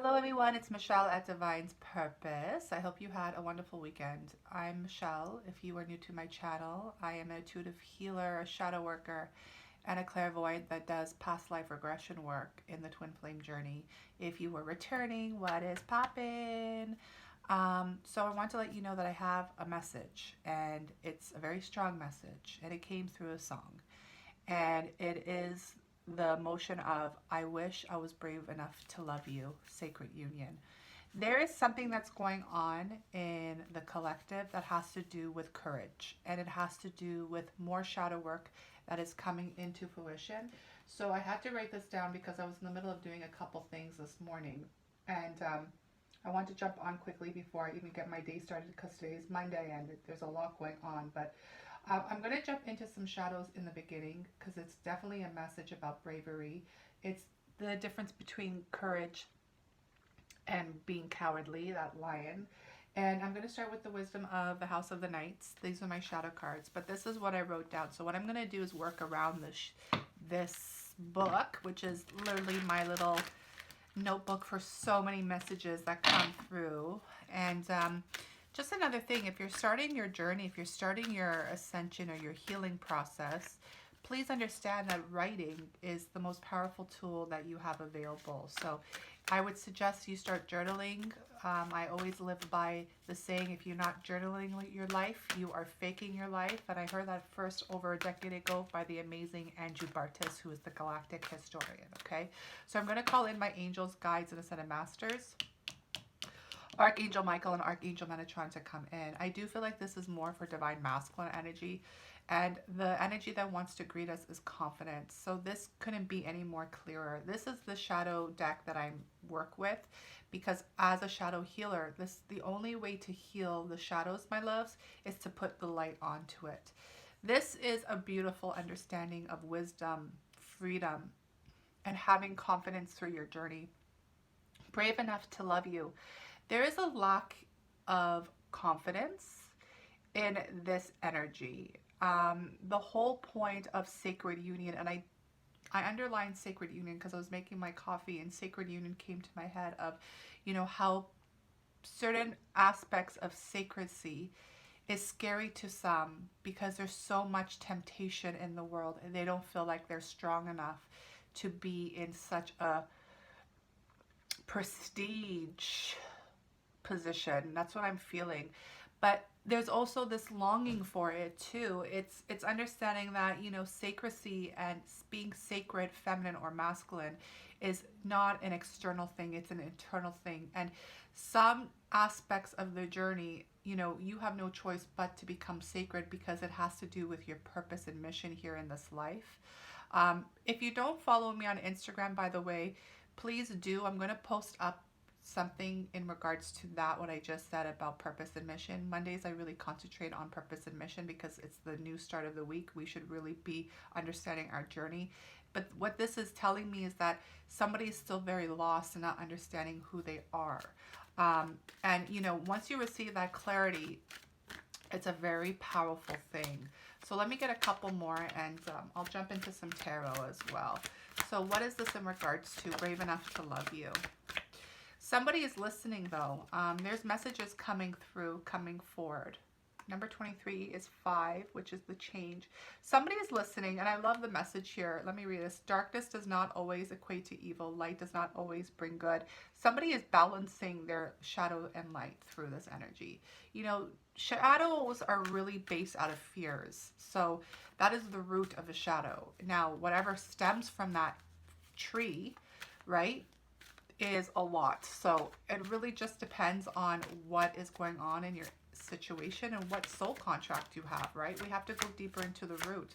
Hello everyone, it's Michelle at Divine's Purpose. I hope you had a wonderful weekend. I'm Michelle. If you are new to my channel, I am an intuitive healer, a shadow worker, and a clairvoyant that does past life regression work in the twin flame journey. If you were returning, what is poppin'? So I want to let you know that I have a message, and it's a very strong message, and it came through a song. And it is the motion of, I wish I was brave enough to love you, Sacred Union. There is something that's going on in the collective that has to do with courage, and it has to do with more shadow work that is coming into fruition. So I had to write this down because I was in the middle of doing a couple things this morning, and I want to jump on quickly before I even get my day started because today is Monday and there's a lot going on. But I'm going to jump into some shadows in the beginning because it's definitely a message about bravery. It's the difference between courage and being cowardly, that lion. And I'm going to start with the wisdom of the House of the Knights. These are my shadow cards, but this is what I wrote down. So what I'm going to do is work around this book, which is literally my little notebook for so many messages that come through. And just another thing, if you're starting your journey, if you're starting your ascension or your healing process, please understand that writing is the most powerful tool that you have available. So I would suggest you start journaling. I always live by the saying, if you're not journaling your life, you are faking your life. And I heard that first over a decade ago by the amazing Andrew Bartis, who is the galactic historian. Okay, so I'm going to call in my angels, guides, and ascended masters, Archangel Michael and Archangel Metatron, to come in. I do feel like this is more for divine masculine energy, and the energy that wants to greet us is confidence. So this couldn't be any more clearer. This is the shadow deck that I work with, because as a shadow healer, the only way to heal the shadows, my loves, is to put the light onto it. This is a beautiful understanding of wisdom, freedom, and having confidence through your journey. Brave enough to love you. There is a lack of confidence in this energy. The whole point of sacred union, and I underlined sacred union because I was making my coffee and sacred union came to my head of, how certain aspects of sacredcy is scary to some because there's so much temptation in the world and they don't feel like they're strong enough to be in such a prestige position. That's what I'm feeling. But there's also this longing for it too. It's understanding that, sacredcy and being sacred, feminine or masculine, is not an external thing, it's an internal thing. And some aspects of the journey, you have no choice but to become sacred because it has to do with your purpose and mission here in this life. If you don't follow me on Instagram, by the way, please do. I'm going to post up something in regards to that, what I just said about purpose and mission. Mondays I really concentrate on purpose and mission because it's the new start of the week. We should really be understanding our journey. But what this is telling me is that somebody is still very lost and not understanding who they are. And once you receive that clarity, it's a very powerful thing. So let me get a couple more, and I'll jump into some tarot as well. So what is this in regards to brave enough to love you? Somebody is listening though. There's messages coming through, coming forward. Number 23 is 5, which is the change. Somebody is listening, and I love the message here. Let me read this. Darkness does not always equate to evil. Light does not always bring good. Somebody is balancing their shadow and light through this energy. Shadows are really based out of fears. So that is the root of a shadow. Now, whatever stems from that tree, right, is a lot. So it really just depends on what is going on in your situation and what soul contract you have, right? We have to go deeper into the root.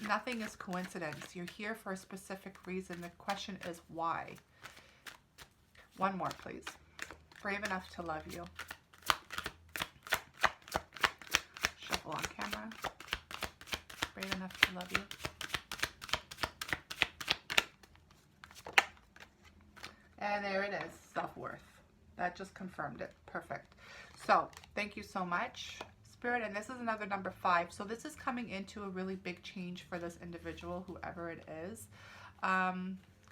Nothing is coincidence. You're here for a specific reason. The question is why. One more, please. Brave enough to love you. Shuffle on camera. Brave enough to love you. And there it is, self-worth. That just confirmed it. Perfect. So thank you so much, Spirit. And this is another number 5. So this is coming into a really big change for this individual, whoever it is.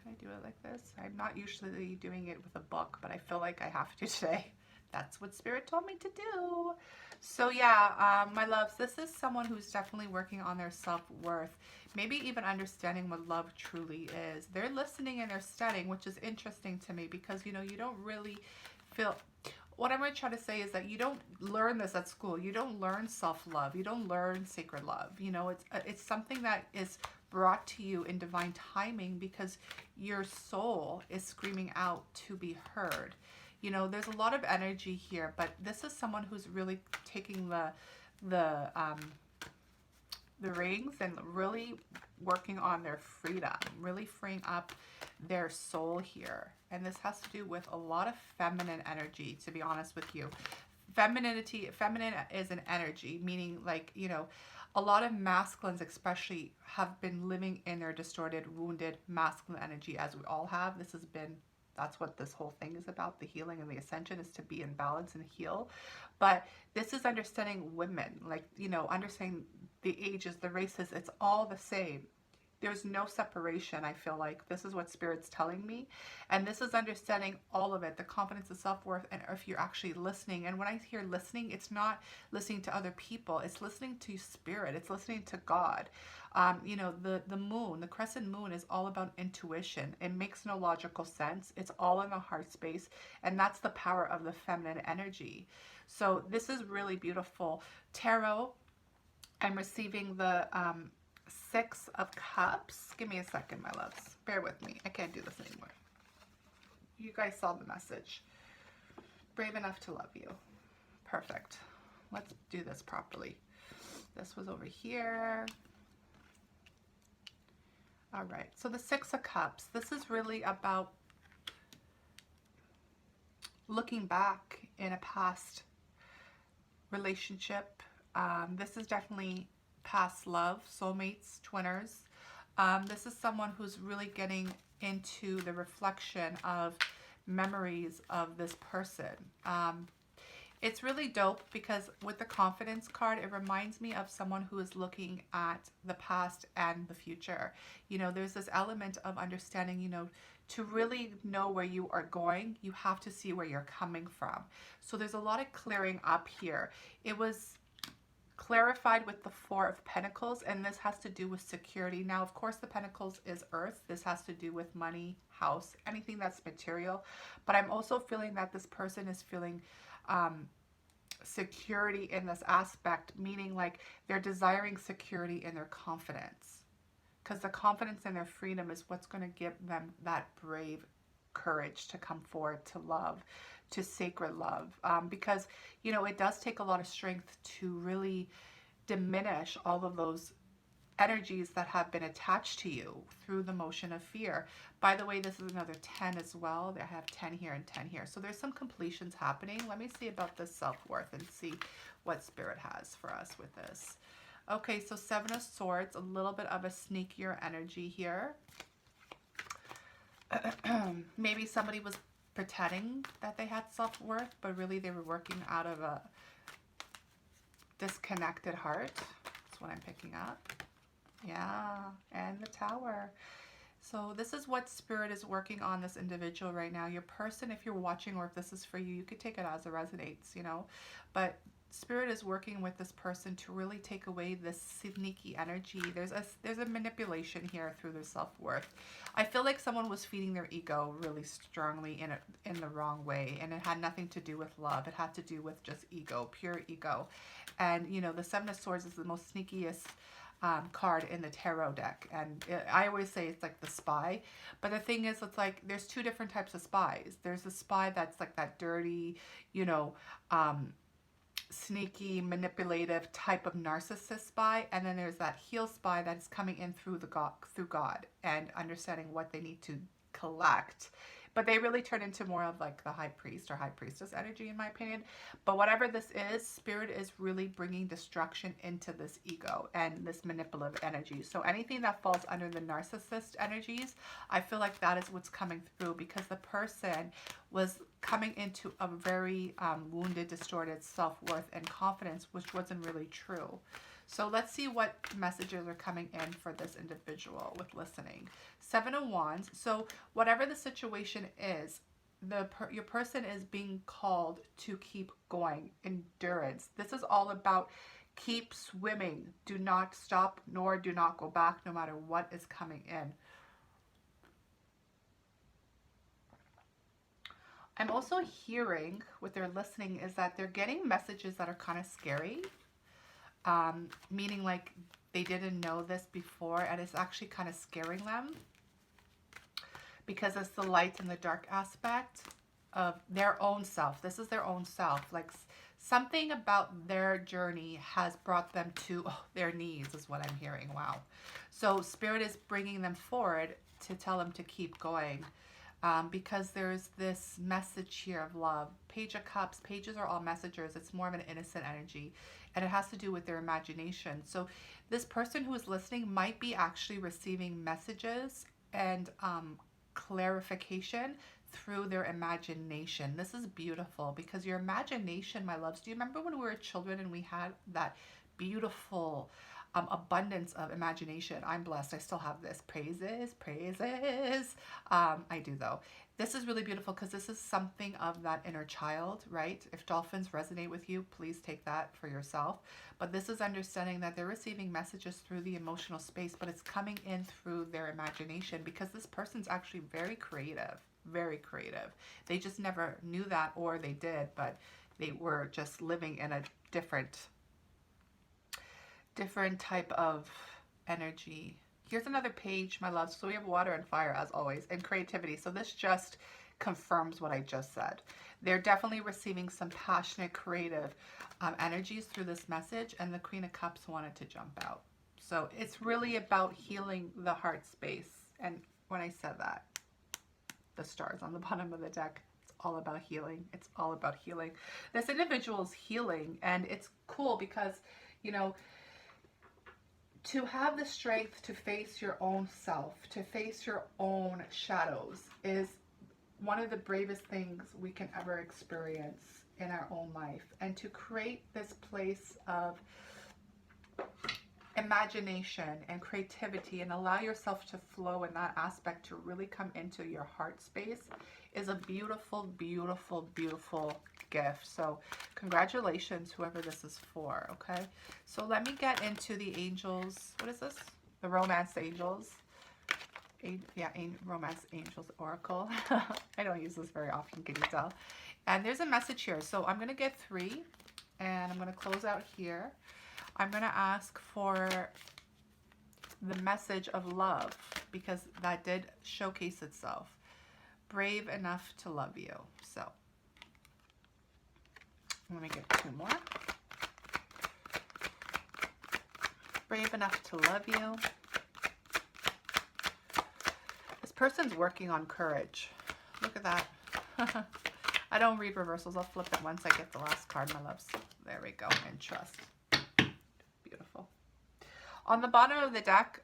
Can I do it like this? I'm not usually doing it with a book, but I feel like I have to today. That's what Spirit told me to do. So yeah, my loves, this is someone who's definitely working on their self-worth, maybe even understanding what love truly is. They're listening and they're studying, which is interesting to me because, you know, you don't really feel... What I'm going to try to say is that you don't learn this at school. You don't learn self-love. You don't learn sacred love. You know, it's something that is brought to you in divine timing because your soul is screaming out to be heard. You know, there's a lot of energy here, but this is someone who's really taking the reins and really working on their freedom, really freeing up their soul here. And this has to do with a lot of feminine energy, to be honest with you. Feminine is an energy, meaning like, you know, a lot of masculines especially have been living in their distorted, wounded masculine energy, as we all have. That's what this whole thing is about. The healing and the ascension is to be in balance and heal. But this is understanding women, like, you know, understanding the ages, the races, it's all the same. There's no separation, I feel like. This is what Spirit's telling me. And this is understanding all of it, the confidence, the self-worth, and if you're actually listening. And when I hear listening, it's not listening to other people. It's listening to Spirit. It's listening to God. You know, the moon, the crescent moon is all about intuition. It makes no logical sense. It's all in the heart space. And that's the power of the feminine energy. So this is really beautiful. Tarot, I'm receiving the... 6 of Cups. Give me a second, my loves. Bear with me. I can't do this anymore. You guys saw the message. Brave enough to love you. Perfect. Let's do this properly. This was over here. All right. So the 6 of Cups. This is really about looking back in a past relationship. This is definitely past love, soulmates, twinners. This is someone who's really getting into the reflection of memories of this person. It's really dope because with the confidence card, it reminds me of someone who is looking at the past and the future. You know, there's this element of understanding, you know, to really know where you are going, you have to see where you're coming from. So there's a lot of clearing up here. It was clarified with the 4 of Pentacles, and this has to do with security. Now, of course, the Pentacles is earth. This has to do with money, house, anything that's material. But I'm also feeling that this person is feeling security in this aspect, meaning like they're desiring security in their confidence. Because the confidence in their freedom is what's going to give them that brave courage to come forward to love, to sacred love, because, you know, it does take a lot of strength to really diminish all of those energies that have been attached to you through the motion of fear. By the way, this is another 10 as well. I have 10 here and 10 here. So there's some completions happening. Let me see about this self-worth and see what Spirit has for us with this. Okay, so 7 of Swords, a little bit of a sneakier energy here. Maybe somebody was pretending that they had self-worth, but really they were working out of a disconnected heart. That's what I'm picking up. Yeah, and the Tower. So this is what Spirit is working on this individual right now. Your person, if you're watching or if this is for you, you could take it as it resonates, you know. But Spirit is working with this person to really take away this sneaky energy. There's a manipulation here through their self-worth. I feel like someone was feeding their ego really strongly in the wrong way, and it had nothing to do with love. It had to do with just ego, pure ego. And, you know, the 7 of Swords is the most sneakiest card in the tarot deck, and I always say it's like the spy, but the thing is, it's like there's 2 different types of spies. There's a spy that's like that dirty, you know, sneaky, manipulative type of narcissist spy, and then there's that heal spy that's coming in through God and understanding what they need to collect. But they really turn into more of like the high priest or high priestess energy, in my opinion. But whatever this is, Spirit is really bringing destruction into this ego and this manipulative energy. So anything that falls under the narcissist energies, I feel like that is what's coming through, because the person was coming into a very wounded, distorted self-worth and confidence, which wasn't really true. So let's see what messages are coming in for this individual with listening. Seven of Wands. So whatever the situation is, your person is being called to keep going. Endurance. This is all about keep swimming. Do not stop, nor do not go back, no matter what is coming in. I'm also hearing, what they're listening, is that they're getting messages that are kind of scary. Meaning like they didn't know this before, and it's actually kind of scaring them. Because it's the light and the dark aspect of their own self. This is their own self. Like something about their journey has brought them to their knees is what I'm hearing. Wow. So Spirit is bringing them forward to tell them to keep going. Because there's this message here of love. Page of Cups. Pages are all messengers. It's more of an innocent energy. And it has to do with their imagination. So this person who is listening might be actually receiving messages and clarification through their imagination. This is beautiful because your imagination, my loves, do you remember when we were children and we had that beautiful abundance of imagination? I'm blessed. I still have this. Praises, praises. I do though. This is really beautiful because this is something of that inner child, right? If dolphins resonate with you, please take that for yourself. But this is understanding that they're receiving messages through the emotional space, but it's coming in through their imagination because this person's actually very creative, very creative. They just never knew that, or they did, but they were just living in a different type of energy. Here's another page, my love. So we have water and fire as always, and creativity. So this just confirms what I just said. They're definitely receiving some passionate, creative energies through this message, and the Queen of Cups wanted to jump out. So it's really about healing the heart space. And when I said that, the stars on the bottom of the deck, it's all about healing. It's all about healing. This individual's healing, and it's cool because, you know, to have the strength to face your own self, to face your own shadows, is one of the bravest things we can ever experience in our own life. And to create this place of imagination and creativity and allow yourself to flow in that aspect, to really come into your heart space, is a beautiful, beautiful, beautiful gift. So congratulations, whoever this is for. Okay, so let me get into the angels. What is this? The romance angels. Romance angels oracle. I don't use this very often, can you tell? And there's a message here. So I'm going to get 3 and I'm going to close out here. I'm going to ask for the message of love because that did showcase itself. Brave enough to love you. So let me get 2 more. Brave enough to love you. This person's working on courage. Look at that. I don't read reversals. I'll flip it once I get the last card, my loves. There we go. And trust. Beautiful. On the bottom of the deck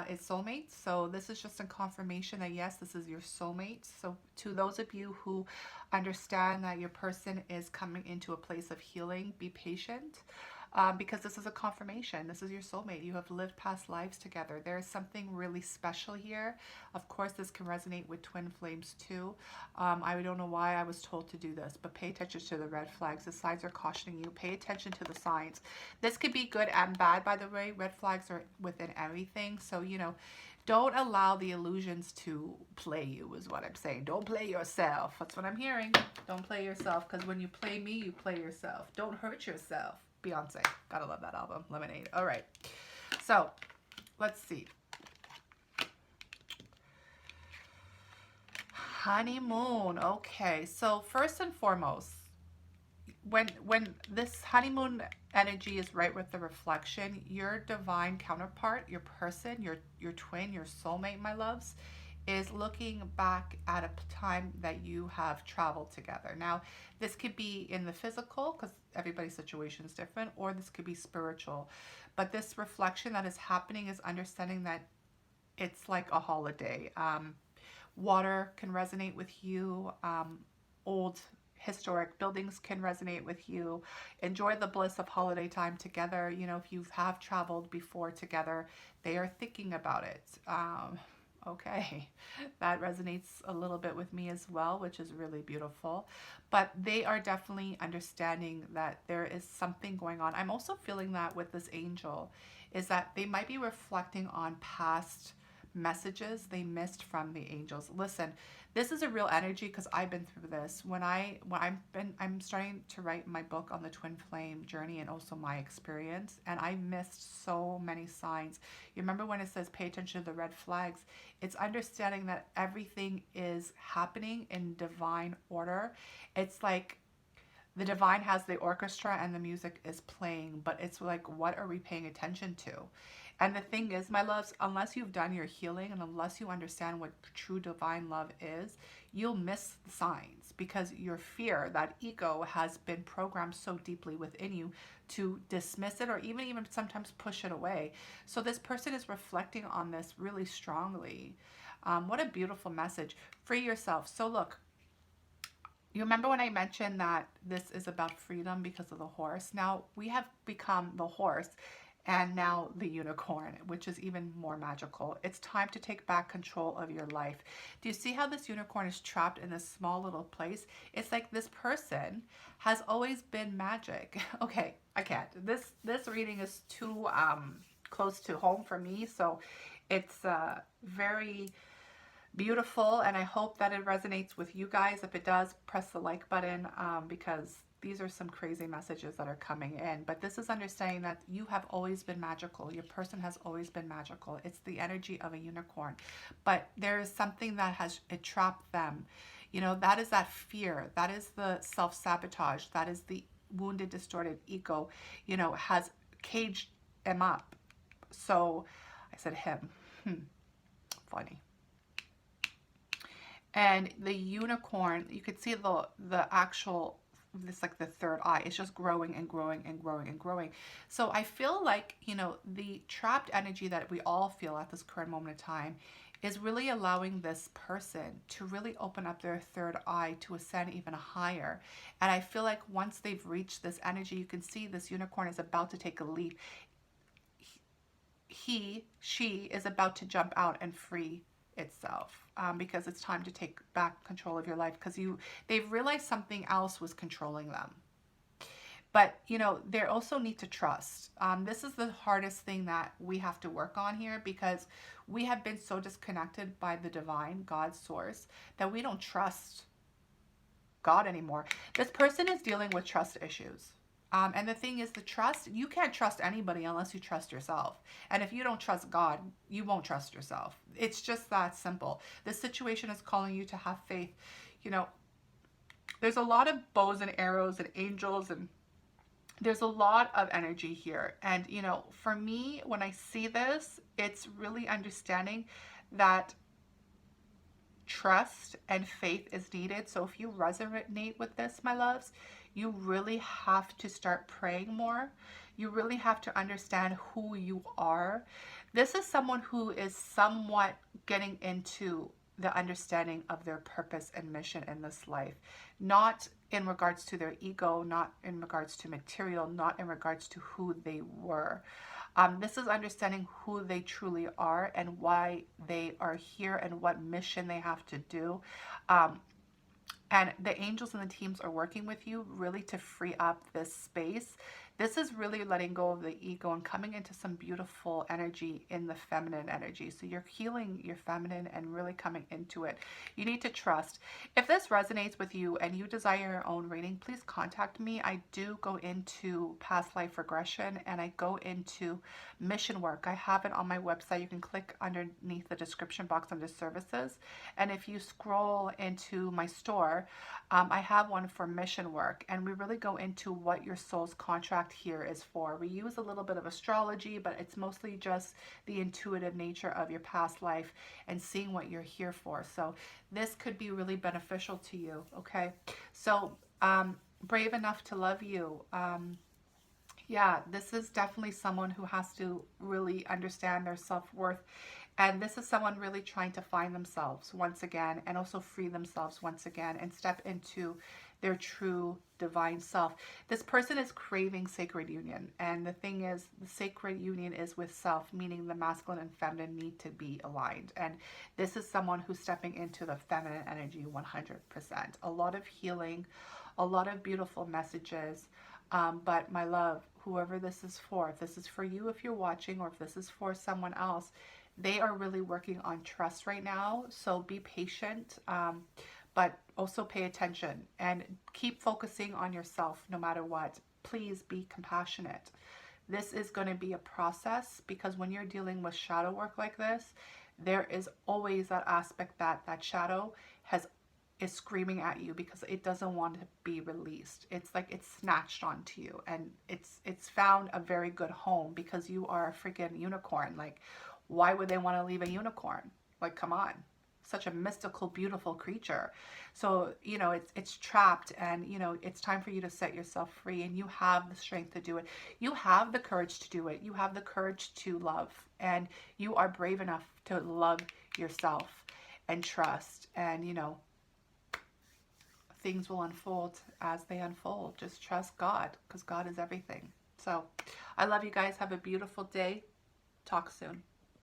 is soulmates. So this is just a confirmation that yes, this is your soulmate. So to those of you who understand that your person is coming into a place of healing, be patient. Because this is a confirmation. This is your soulmate. You have lived past lives together. There is something really special here. Of course, this can resonate with twin flames too. I don't know why I was told to do this, but pay attention to the red flags. The signs are cautioning you. Pay attention to the signs. This could be good and bad, by the way. Red flags are within everything. So, you know, don't allow the illusions to play you is what I'm saying. Don't play yourself. That's what I'm hearing. Don't play yourself, because when you play me, you play yourself. Don't hurt yourself. Beyonce. Gotta love that album. Lemonade. All right. So, let's see. Honeymoon. Okay. So, first and foremost, when this honeymoon energy is right with the reflection, your divine counterpart, your person, your twin, your soulmate, my loves, is looking back at a time that you have traveled together. Now, this could be in the physical, because everybody's situation is different, or this could be spiritual. But this reflection that is happening is understanding that it's like a holiday. Water can resonate with you. Old historic buildings can resonate with you. Enjoy the bliss of holiday time together. You know, if you have traveled before together, they are thinking about it. Okay, that resonates a little bit with me as well, which is really beautiful. But they are definitely understanding that there is something going on. I'm also feeling that with this angel, is that they might be reflecting on past messages they missed from the angels. Listen, this is a real energy because I've been through this. I'm starting to write my book on the twin flame journey and also my experience, and I missed so many signs. You remember when it says pay attention to the red flags? It's understanding that everything is happening in divine order. It's like the divine has the orchestra and the music is playing, but it's like, what are we paying attention to? And the thing is, my loves, unless you've done your healing and unless you understand what true divine love is, you'll miss the signs because your fear, that ego, has been programmed so deeply within you to dismiss it or even sometimes push it away. So this person is reflecting on this really strongly. What a beautiful message. Free yourself. So look, you remember when I mentioned that this is about freedom because of the horse? Now we have become the horse and now the unicorn, which is even more magical. It's time to take back control of your life. Do you see how this unicorn is trapped in this small little place? It's like this person has always been magic. Okay, I can't. This reading is too close to home for me, so it's very beautiful, and I hope that it resonates with you guys. If it does, press the like button because these are some crazy messages that are coming in. But this is understanding that you have always been magical. Your person has always been magical. It's the energy of a unicorn. But there is something that has trapped them. You know, that is that fear. That is the self-sabotage. That is the wounded, distorted ego, you know, has caged them up. So I said him. Funny. And the unicorn, you could see the actual, this like the third eye, it's just growing and growing and growing and growing. So I feel like, you know, the trapped energy that we all feel at this current moment in time is really allowing this person to really open up their third eye to ascend even higher. And I feel like once they've reached this energy, you can see this unicorn is about to take a leap. She is about to jump out and free itself because it's time to take back control of your life because they've realized something else was controlling them. But, you know, they also need to trust. This is the hardest thing that we have to work on here because we have been so disconnected by the divine, God's source, that we don't trust God anymore. This person is dealing with trust issues. And the thing is, the trust, you can't trust anybody unless you trust yourself. And if you don't trust God, you won't trust yourself. It's just that simple. This situation is calling you to have faith. You know, there's a lot of bows and arrows and angels, and there's a lot of energy here. And, you know, for me, when I see this, it's really understanding that trust and faith is needed. So if you resonate with this, my loves, you really have to start praying more. You really have to understand who you are. This is someone who is somewhat getting into the understanding of their purpose and mission in this life. Not in regards to their ego, not in regards to material, not in regards to who they were. This is understanding who they truly are and why they are here and what mission they have to do. And the angels and the teams are working with you really to free up this space. This is really letting go of the ego and coming into some beautiful energy in the feminine energy. So you're healing your feminine and really coming into it. You need to trust. If this resonates with you and you desire your own reading, please contact me. I do go into past life regression and I go into mission work. I have it on my website. You can click underneath the description box under services. And if you scroll into my store, I have one for mission work. And we really go into what your soul's contract here is for. We use a little bit of astrology, but it's mostly just the intuitive nature of your past life and seeing what you're here for. So this could be really beneficial to you. Okay. So, brave enough to love you. Yeah, this is definitely someone who has to really understand their self-worth And this is someone really trying to find themselves once again, and also free themselves once again, and step into their true divine self. This person is craving sacred union. And the thing is, the sacred union is with self, meaning the masculine and feminine need to be aligned. And this is someone who's stepping into the feminine energy 100%. A lot of healing, a lot of beautiful messages. But my love, whoever this is for, if this is for you, if you're watching, or if this is for someone else, they are really working on trust right now. So be patient, but also pay attention and keep focusing on yourself no matter what. Please be compassionate. This is going to be a process, because when you're dealing with shadow work like this, there is always that aspect that that shadow is screaming at you because it doesn't want to be released. It's like it's snatched onto you, and it's found a very good home because you are a freaking unicorn. Like, why would they want to leave a unicorn? Like, come on. Such a mystical, beautiful creature. So, you know, it's trapped, and, you know, it's time for you to set yourself free, and you have the strength to do it. You have the courage to do it. You have the courage to love, and you are brave enough to love yourself and trust, and, you know, things will unfold as they unfold. Just trust God, because God is everything. So I love you guys. Have a beautiful day. Talk soon.